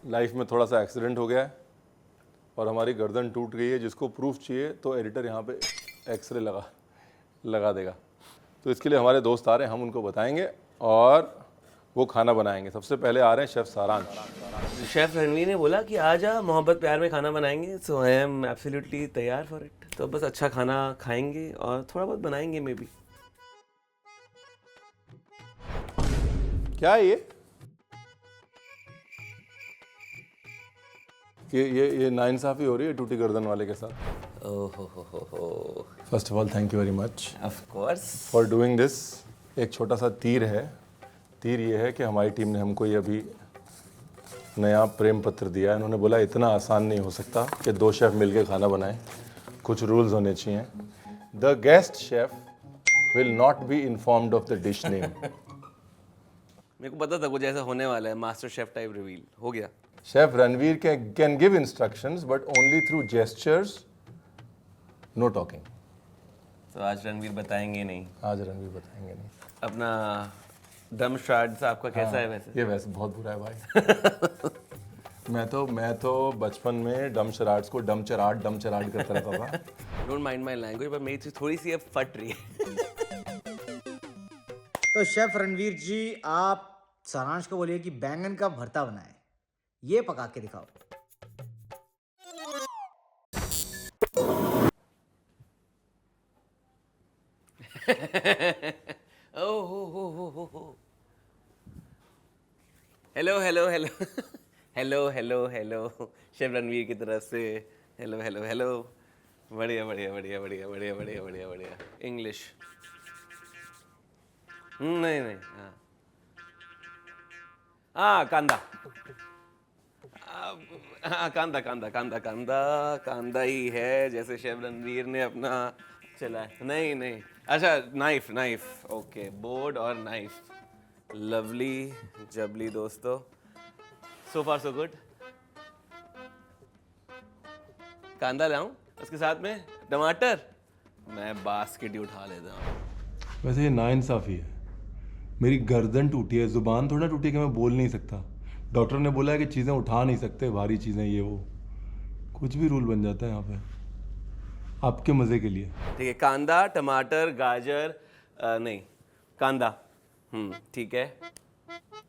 Life में थोड़ा सा एक्सीडेंट हो गया है और हमारी गर्दन टूट गई है, जिसको प्रूफ चाहिए तो एडिटर यहाँ पे एक्सरे लगा देगा। तो इसके लिए हमारे दोस्त आ रहे हैं, हम उनको बताएंगे और वो खाना बनाएंगे। सबसे पहले आ रहे हैं शेफ़ सारांश। शेफ रणवीर ने बोला कि आ जा, मोहब्बत प्यार में खाना बनाएंगे। सो आई एम एब्सोल्युटली तैयार फॉर इट। तो बस अच्छा खाना खाएंगे और थोड़ा बहुत बनाएंगे मे बी। क्या है ये नाइंसाफ़ी हो रही है टूटी गर्दन वाले के साथ। ओहो first of all thank you very much of course. For doing this. एक छोटा सा तीर है। तीर ये है कि हमारी टीम ने हमको ये अभी नया प्रेम पत्र दिया है। इन्होंने बोला इतना आसान नहीं हो सकता कि 2 शेफ़ मिलके खाना बनाएं, कुछ रूल्स होने चाहिए। The guest chef will not be informed of the dish name. मेरे को पता था कुछ ऐसा होने वाला है। मास्टर शेफ टाइप रिवील हो गया। Chef Ranveer can give instructions but only through gestures, know talking. तो आज रणवीर बताएंगे नहीं। आज रणवीर बताएंगे नहीं। अपना दम श्राद्ध आपका कैसा है वैसे? ये वैसे बहुत बुरा है भाई। मैं तो बचपन में डम शराड्स को डम चराड करता रहता था। डोंट माइंड माई लैंग्वेज, पर मेरी चीज थोड़ी सी अब फट रही है। तो शेफ रणवीर जी, आप सारांश को बोलिए कि बैंगन का भरता बनाए, ये पका के दिखाओ। ओहो hello hello hello hello hello hello chef Ranveer की तरफ से हेलो हेलो हेलो। बढ़िया बढ़िया बढ़िया बढ़िया बढ़िया बढ़िया बढ़िया बढ़िया। इंग्लिश नहीं नहीं। हाँ कांदा। हाँ कांदा कांदा कांदा कांदा कांदा ही है, जैसे शेफ रणवीर ने अपना चला है। नहीं नहीं, अच्छा नाइफ नाइफ। ओके, बोर्ड और नाइफ। लवली जबली दोस्तों, सो फार सो गुड। कांदा लाऊं उसके साथ में टमाटर? मैं बास्केट ही उठा लेता हूँ। वैसे ये नाइंसाफ़ी है। मेरी गर्दन टूटी है, ज़ुबान थोड़ा टूटी है कि मैं बोल नहीं सकता। डॉक्टर ने बोला है कि चीज़ें उठा नहीं सकते, भारी चीज़ें, ये वो कुछ भी रूल बन जाता है यहाँ पे आपके मज़े के लिए। ठीक है, कांदा टमाटर गाजर नहीं कांदा, ठीक है,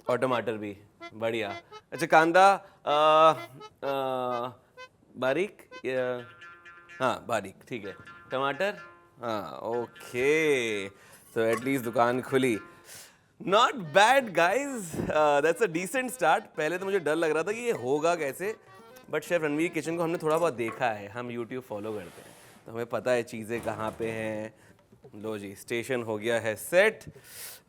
और टमाटर भी। बढ़िया। अच्छा कांदा बारीक, हाँ बारीक, ठीक है। टमाटर, हाँ ओके। तो एटलीस्ट दुकान खुली। Not bad guys, that's a decent start. पहले तो मुझे डर लग रहा था कि ये होगा कैसे, बट शेफ रणवीर किचन को हमने थोड़ा बहुत देखा है। हम यूट्यूब फॉलो करते हैं तो हमें पता है चीज़ें कहाँ पे हैं। लो जी, स्टेशन हो गया है सेट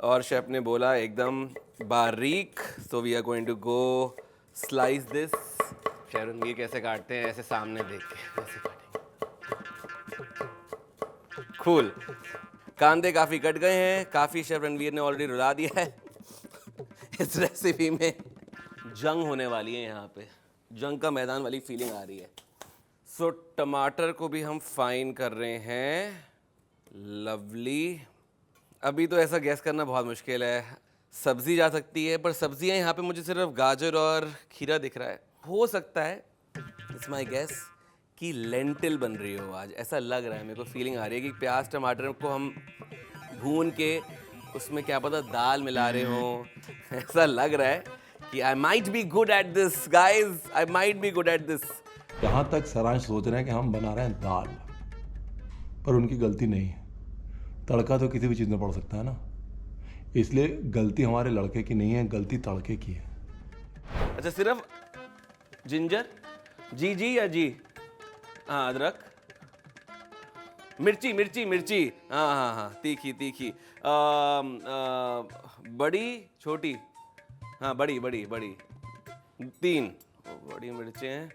और शेफ ने बोला एकदम बारीक। So we are going to go slice this. Chef Ranveer कैसे काटते हैं, ऐसे सामने देख के ऐसे काटेंगे। कूल। कांदे काफ़ी कट गए हैं, काफ़ी शेफ रणवीर ने ऑलरेडी रुला दिया है। इस रेसिपी में जंग होने वाली है, यहाँ पे जंग का मैदान वाली फीलिंग आ रही है। सो टमाटर को भी हम फाइन कर रहे हैं। लवली। अभी तो ऐसा गैस करना बहुत मुश्किल है। सब्जी जा सकती है, पर सब्जियां यहाँ पे मुझे सिर्फ गाजर और खीरा दिख रहा है। हो सकता है, इट्स माई गैस, कि लेंटिल बन रही हो आज। ऐसा लग रहा है, मेरे को फीलिंग आ रही है कि प्याज टमाटर को हम भून के उसमें क्या पता दाल मिला रहे हो। ऐसा लग रहा है कि I might be good at this guys, I might be good at this. यहाँ तक सारांश सोच रहे हैं कि हम बना रहे हैं दाल, पर उनकी गलती नहीं है। तड़का तो किसी भी चीज़ में पड़ सकता है ना, इसलिए गलती हमारे लड़के की नहीं है, गलती तड़के की है। अच्छा सिर्फ जिंजर, जी जी या जी? हाँ अदरक, मिर्ची मिर्ची मिर्ची, हाँ हाँ हाँ, तीखी तीखी। बड़ी छोटी? हाँ बड़ी बड़ी बड़ी, 3 बड़ी मिर्चें हैं।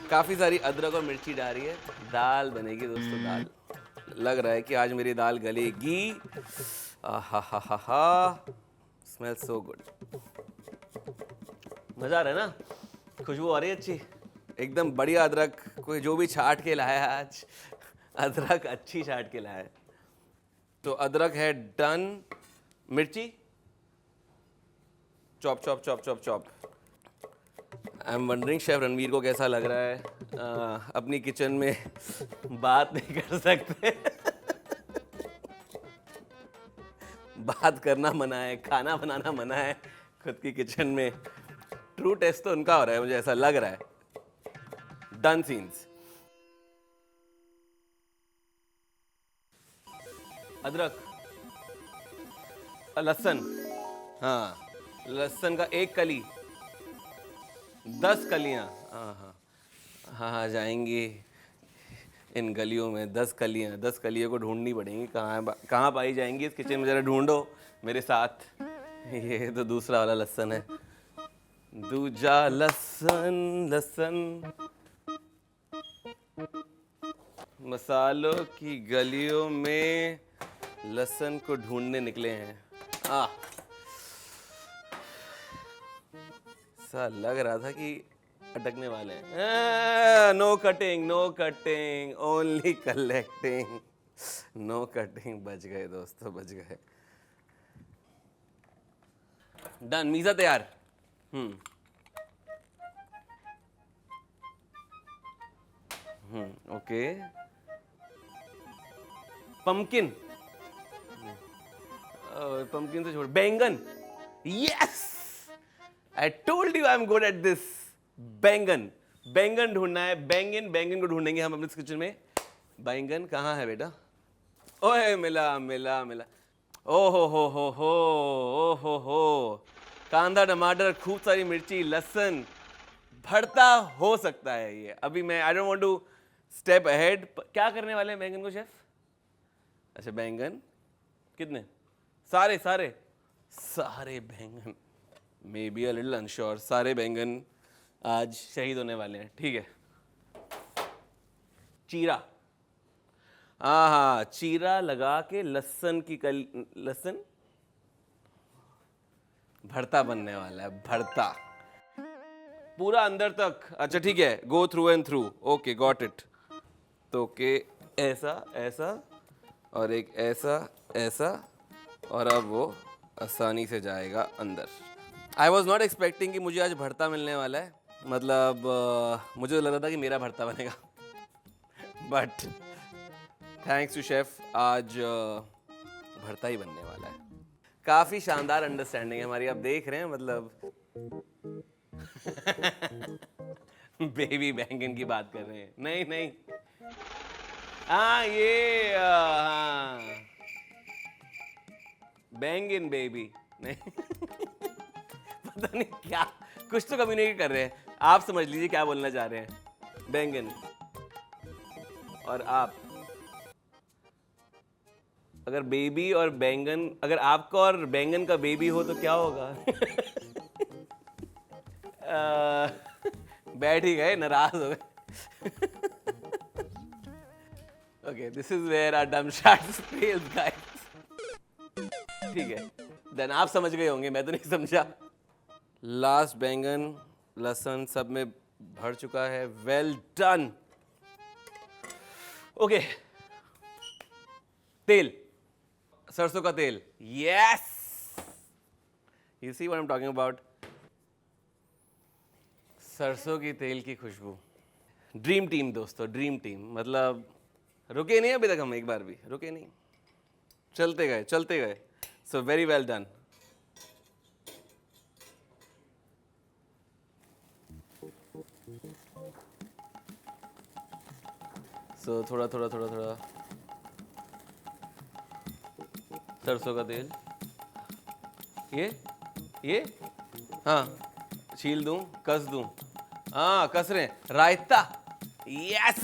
काफ़ी सारी अदरक और मिर्ची डाली है। दाल बनेगी दोस्तों, दाल। लग रहा है कि आज मेरी दाल गलेगी। हा हा हा हा, स्मेल सो गुड। मज़ा आ रहा है ना, खुशबू आ रही है अच्छी एकदम बढ़िया। अदरक कोई जो भी छाट के लाया है आज, अदरक अच्छी छाट के लाया है। तो अदरक है डन। मिर्ची chop chop chop chop chop. I am wondering chef Ranveer को कैसा लग रहा है अपनी किचन में बात नहीं कर सकते। बात करना मना है, खाना बनाना मना है खुद की किचन में। ट्रू टेस्ट तो उनका हो रहा है, मुझे ऐसा लग रहा है। Done scenes. अदरक, लहसुन, हाँ लहसुन का 1 कली, 10 कलियां, हाँ जाएंगी इन गलियों में 10 कलियां। 10 कलियों को ढूंढनी पड़ेंगी, कहाँ पाई जाएंगी इस किचन में, जरा ढूंढो मेरे साथ। ये तो दूसरा वाला लहसुन है, दूजा लहसुन। लहसुन मसालों की गलियों में लहसुन को ढूंढने निकले हैं। सा लग रहा था कि अटकने वाले हैं। No cutting, no cutting, only collecting. No cutting. बच गए दोस्तों, बच गए। डन, मीज़ा तैयार। ओके। पंपकिन, पंपकिन से छोड़, बैंगन। Yes, I told you I am good at this. बैंगन, बैंगन ढूंढना है। बैंगन, बैंगन को ढूंढेंगे हम अपने किचन में। बैंगन कहाँ है बेटा? ओए मिला मिला मिला। ओ हो। कांदा, टमाटर, खूब सारी मिर्ची, लहसुन, भरता हो सकता है ये। अभी मैं I don't want to step ahead. क्या करने वाले हैं बैंगन को शेफ? अच्छा बैंगन कितने? सारे सारे सारे बैंगन, may be a little unsure. सारे बैंगन आज शहीद होने वाले हैं, ठीक है। चीरा, हाँ चीरा लगा के लहसुन की लहसुन भरता बनने वाला है। भरता पूरा अंदर तक। अच्छा ठीक है, go through and through. Okay got it. तो के ऐसा ऐसा और एक ऐसा ऐसा, और अब वो आसानी से जाएगा अंदर। आई वॉज नॉट एक्सपेक्टिंग कि मुझे आज भरता मिलने वाला है। मतलब मुझे तो लग रहा था कि मेरा भरता बनेगा, बट थैंक्स टू शेफ आज भरता ही बनने वाला है। काफ़ी शानदार अंडरस्टैंडिंग है हमारी, आप देख रहे हैं। मतलब बेबी बैंगन की बात कर रहे हैं। नहीं नहीं, हाँ ये हाँ बैंगन बेबी नहीं। पता नहीं क्या कुछ तो कम्युनिकेट कर रहे हैं। आप समझ लीजिए क्या बोलना चाह रहे हैं। बैंगन और आप, अगर बेबी और बैंगन, अगर आपका और बैंगन का बेबी हो तो क्या होगा? बैठ ही गए, नाराज हो गए। Okay, this is where our dumb shots fails guys. ठीक है, देन आप समझ गए होंगे, मैं तो नहीं समझा। लास्ट बैंगन लहसुन सब में भर चुका है। Well done. ओके, तेल, सरसों का तेल। Yes, you see what I am talking about. सरसों की तेल की खुशबू। ड्रीम टीम दोस्तों, ड्रीम टीम। मतलब रुके नहीं अभी तक, हम एक बार भी रुके नहीं, चलते गए चलते गए। So very well done. So थोड़ा थोड़ा थोड़ा थोड़ा सरसों का तेल। ये हाँ, छील दूं, कस दूं? हाँ कस रहे हैं। Raita, yes,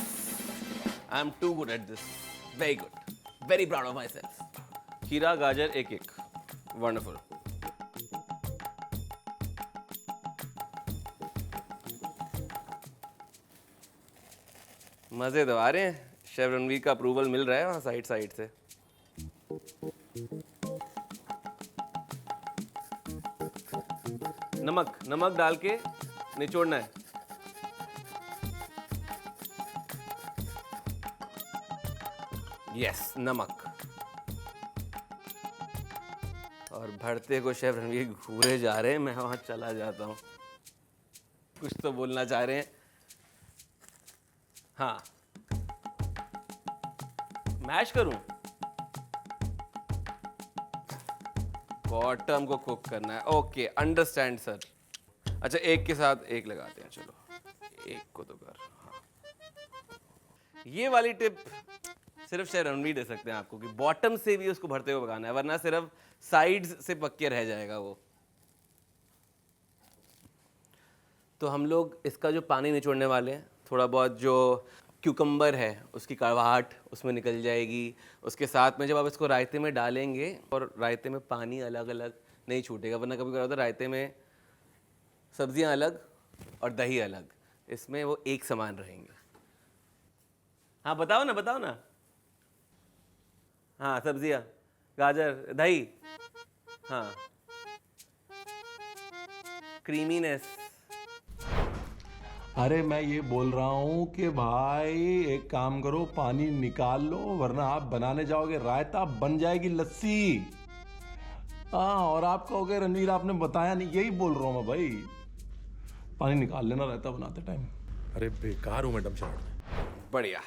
I am too good at this. Very good, very proud of my self. खीरा गाजर एक एक, वंडरफुल। मजे तो आ रहे हैं। शेफ रणवीर का अप्रूवल मिल रहा है वहाँ साइड साइड से। नमक, नमक डाल के निचोड़ना है। यस, नमक। और और भरते को शेफ रणवीर घूरे जा रहे हैं, मैं वहाँ चला जाता हूँ। कुछ तो बोलना चाह रहे हैं। हाँ, मैश करूं? बॉटम को कुक करना है। Okay, understand sir. अच्छा, एक के साथ एक लगाते हैं, चलो एक को तो कर। हाँ, ये वाली टिप सिर्फ शेफ रणवीर दे सकते हैं आपको कि बॉटम से भी उसको भरते हुए पकाना है, वरना सिर्फ साइड्स से पक के रह जाएगा वो। तो हम लोग इसका जो पानी निचोड़ने वाले हैं, थोड़ा बहुत जो क्यूकम्बर है उसकी कड़वाहट उसमें निकल जाएगी। उसके साथ में जब आप इसको रायते में डालेंगे, और रायते में पानी अलग अलग नहीं छूटेगा, वरना कभी क्या होता है रायते में सब्जियां अलग और दही अलग, इसमें वो एक समान रहेंगे। हाँ बताओ ना, बताओ ना। हाँ, सब्जियां, गाजर, दही, हाँ, क्रीमीनेस। अरे मैं ये बोल रहा हूँ कि भाई एक काम करो, पानी निकाल लो, वरना आप बनाने जाओगे रायता बन जाएगी लस्सी। हाँ, और आप कहोगे रणवीर आपने बताया नहीं, यही बोल रहा हूँ मैं भाई। पानी निकाल लेना रायता बनाते टाइम। अरे बेकार हूँ मैडम साहब। बढ़िया,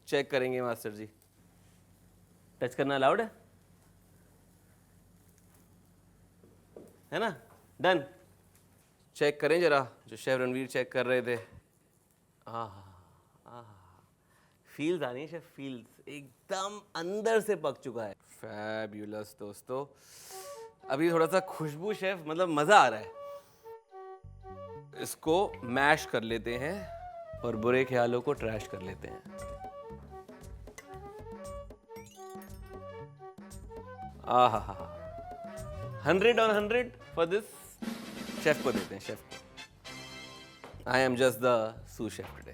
चेक करेंगे मास्टर जी। टच करना अलाउड है ना? डन। चेक करें जरा, जो शेफ रणवीर चेक कर रहे थे। फील्स आ रही है शेफ, फील्स एकदम अंदर से पक चुका है। फैब्यूलस दोस्तों। अभी थोड़ा सा खुशबू शेफ, मतलब मजा आ रहा है। इसको मैश कर लेते हैं और बुरे ख्यालों को ट्रैश कर लेते हैं। आहा हा, 100 on 100 फॉर दिस। शेफ को देते हैं, शेफ को। I am just the sous chef today.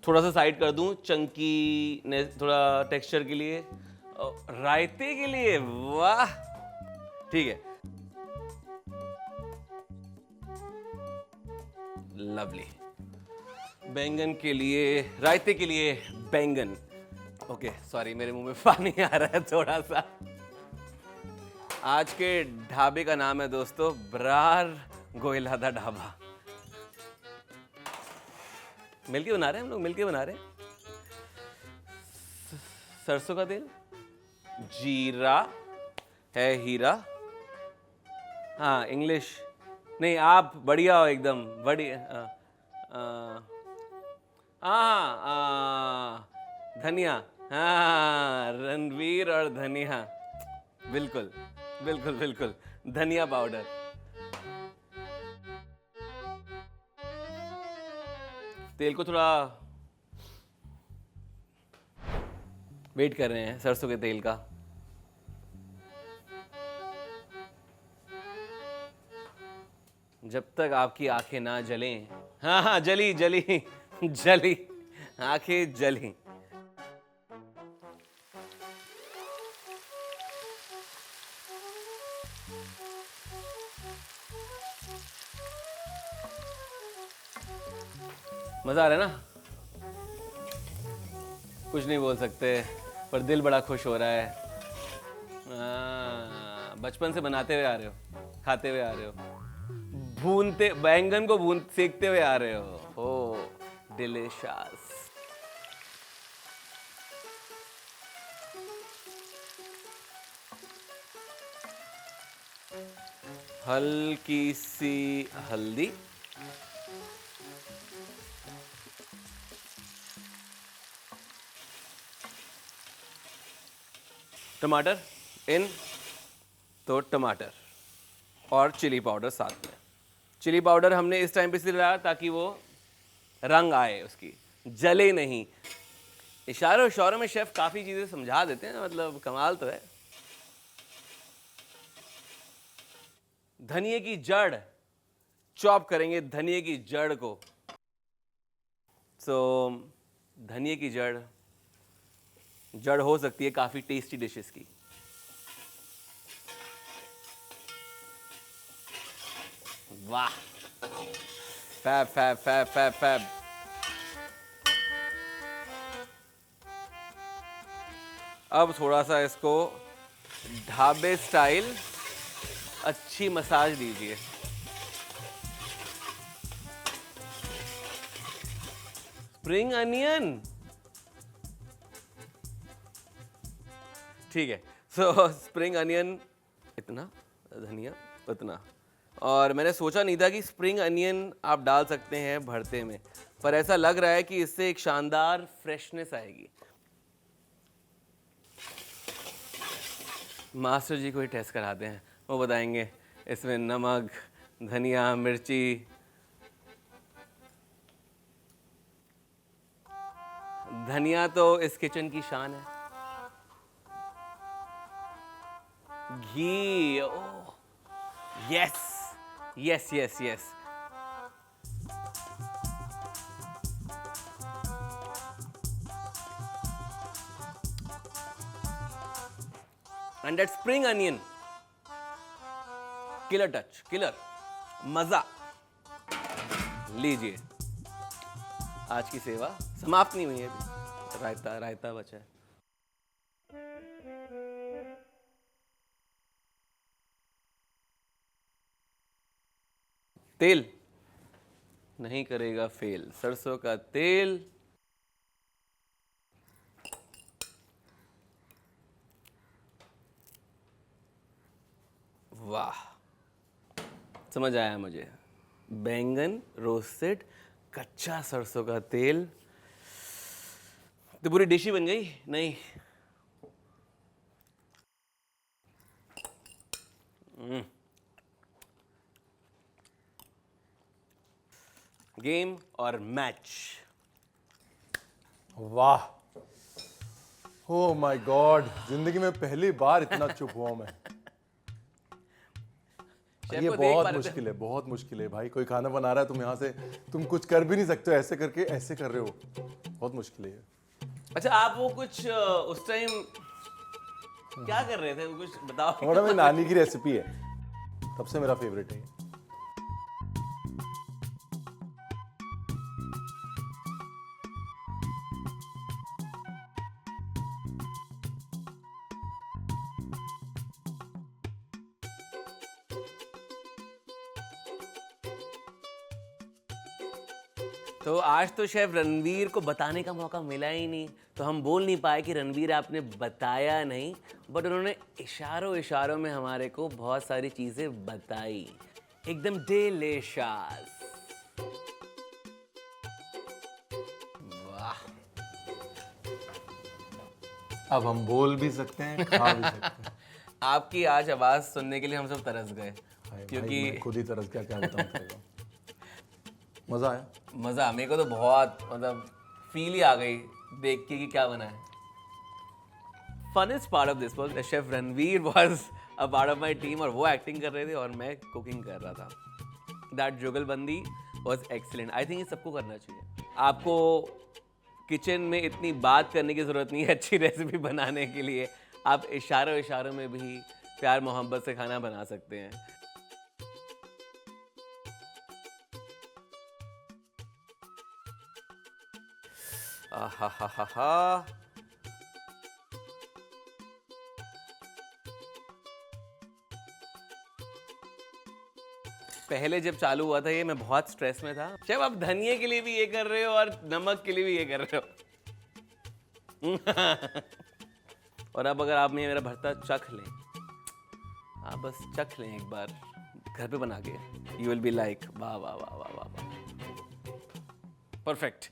थोड़ा सा साइड कर दूं चंकी ने, थोड़ा टेक्सचर के लिए, रायते के लिए। वाह, ठीक है, लवली। बैंगन के लिए, रायते के लिए बैंगन। ओके, सॉरी, मेरे मुंह में पानी आ रहा है थोड़ा सा। आज के ढाबे का नाम है दोस्तों ब्रार गोइलादा ढाबा। मिलके बना रहे हैं हम लोग, मिलके बना रहे हैं। सरसों का तेल, जीरा है, हीरा। हाँ, इंग्लिश नहीं, आप बढ़िया हो एकदम बढ़िया। धनिया, हाँ, रणवीर और धनिया, बिल्कुल बिल्कुल बिल्कुल, धनिया पाउडर। तेल को थोड़ा वेट कर रहे हैं सरसों के तेल का। जब तक आपकी आंखें ना जलें। हाँ हाँ, जली जली जली, आंखें जली। मजा आ रहा है ना? कुछ नहीं बोल सकते, पर दिल बड़ा खुश हो रहा है। बचपन से बनाते हुए आ रहे हो, खाते हुए आ रहे हो, भूनते बैंगन को सेकते हुए आ रहे हो। ओ डिलिशियस। हल्की सी हल्दी, टमाटर इन, तो टमाटर और चिली पाउडर साथ में। चिली पाउडर हमने इस टाइम पे इसलिए डाला ताकि वो रंग आए, उसकी जले नहीं। इशारों इशारों में शेफ काफी चीजें समझा देते हैं, मतलब कमाल तो है। धनिए की जड़ चॉप करेंगे, धनिए की जड़ को। धनिए की जड़ हो सकती है काफी टेस्टी डिशेस की। वाह, fab fab fab fab fab. अब थोड़ा सा इसको ढाबे स्टाइल अच्छी मसाज दीजिए। स्प्रिंग अनियन, ठीक है। सो स्प्रिंग अनियन इतना, धनिया उतना, और मैंने सोचा नहीं था कि स्प्रिंग अनियन आप डाल सकते हैं भरते में, पर ऐसा लग रहा है कि इससे एक शानदार फ्रेशनेस आएगी। मास्टर जी को ही टेस्ट कराते हैं, वो बताएंगे इसमें नमक, धनिया, मिर्ची, धनिया तो इस किचन की शान है। Ghee, oh yes yes yes yes. And that spring onion, killer touch, killer मजा। लीजिए, आज की सेवा समाप्त नहीं हुई है अभी, रायता रायता बचा है। तेल नहीं करेगा फेल, सरसों का तेल। वाह, समझ आया मुझे। बैंगन रोस्टेड, कच्चा सरसों का तेल, तो पूरी डिश ही बन गई। नहीं, गेम और मैच। वाह, ओ माय गॉड, जिंदगी में पहली बार इतना चुप हुआ हूं मैं। शेफ ये को देख पा बहुत रहे थे। मुश्किल है, बहुत मुश्किल है भाई। कोई खाना बना रहा है, तुम यहाँ से तुम कुछ कर भी नहीं सकते हो, ऐसे करके ऐसे कर रहे हो, बहुत मुश्किल है ये। अच्छा, आप वो कुछ उस टाइम क्या कर रहे थे, वो कुछ बताओ। हमारा मेरी नानी की रेसिपी है, तब से मेरा फेवरेट है ये। तो आज तो शेफ रणवीर को बताने का मौका मिला ही नहीं, तो हम बोल नहीं पाए कि रणवीर आपने बताया नहीं, बट उन्होंने इशारों इशारों में हमारे को बहुत सारी चीजें बताई, एकदम डिलीशियस। वाह, अब हम बोल भी सकते हैं, खा भी सकते हैं। आपकी आज आवाज सुनने के लिए हम सब तरस गए, भाई, क्योंकि मैं खुद ही तरस क्या क्या बताऊं तेरे को। मजा आया। मजा, मेरे को तो बहुत, मतलब फील ही आ गई देख के कि क्या बना है। Funniest part of this was chef Ranveer was a part of my team, और वो एक्टिंग कर रहे थे और मैं कुकिंग कर रहा था। दैट जुगलबंदी वाज एक्सीलेंट। आई थिंक ये सबको करना चाहिए। आपको किचन में इतनी बात करने की जरूरत नहीं है अच्छी रेसिपी बनाने के लिए, आप इशारों इशारों में भी प्यार मोहब्बत से खाना बना सकते हैं। आहा हा हा हा। पहले जब चालू हुआ था ये, मैं बहुत स्ट्रेस में था। जब आप धनिया के लिए भी ये कर रहे हो और नमक के लिए भी ये कर रहे हो। और अब अगर आप मेरा भरता चख लें, आप बस चख लें एक बार घर पे बना के, यू विल बी लाइक वाह वाह वाह वाह वाह, परफेक्ट।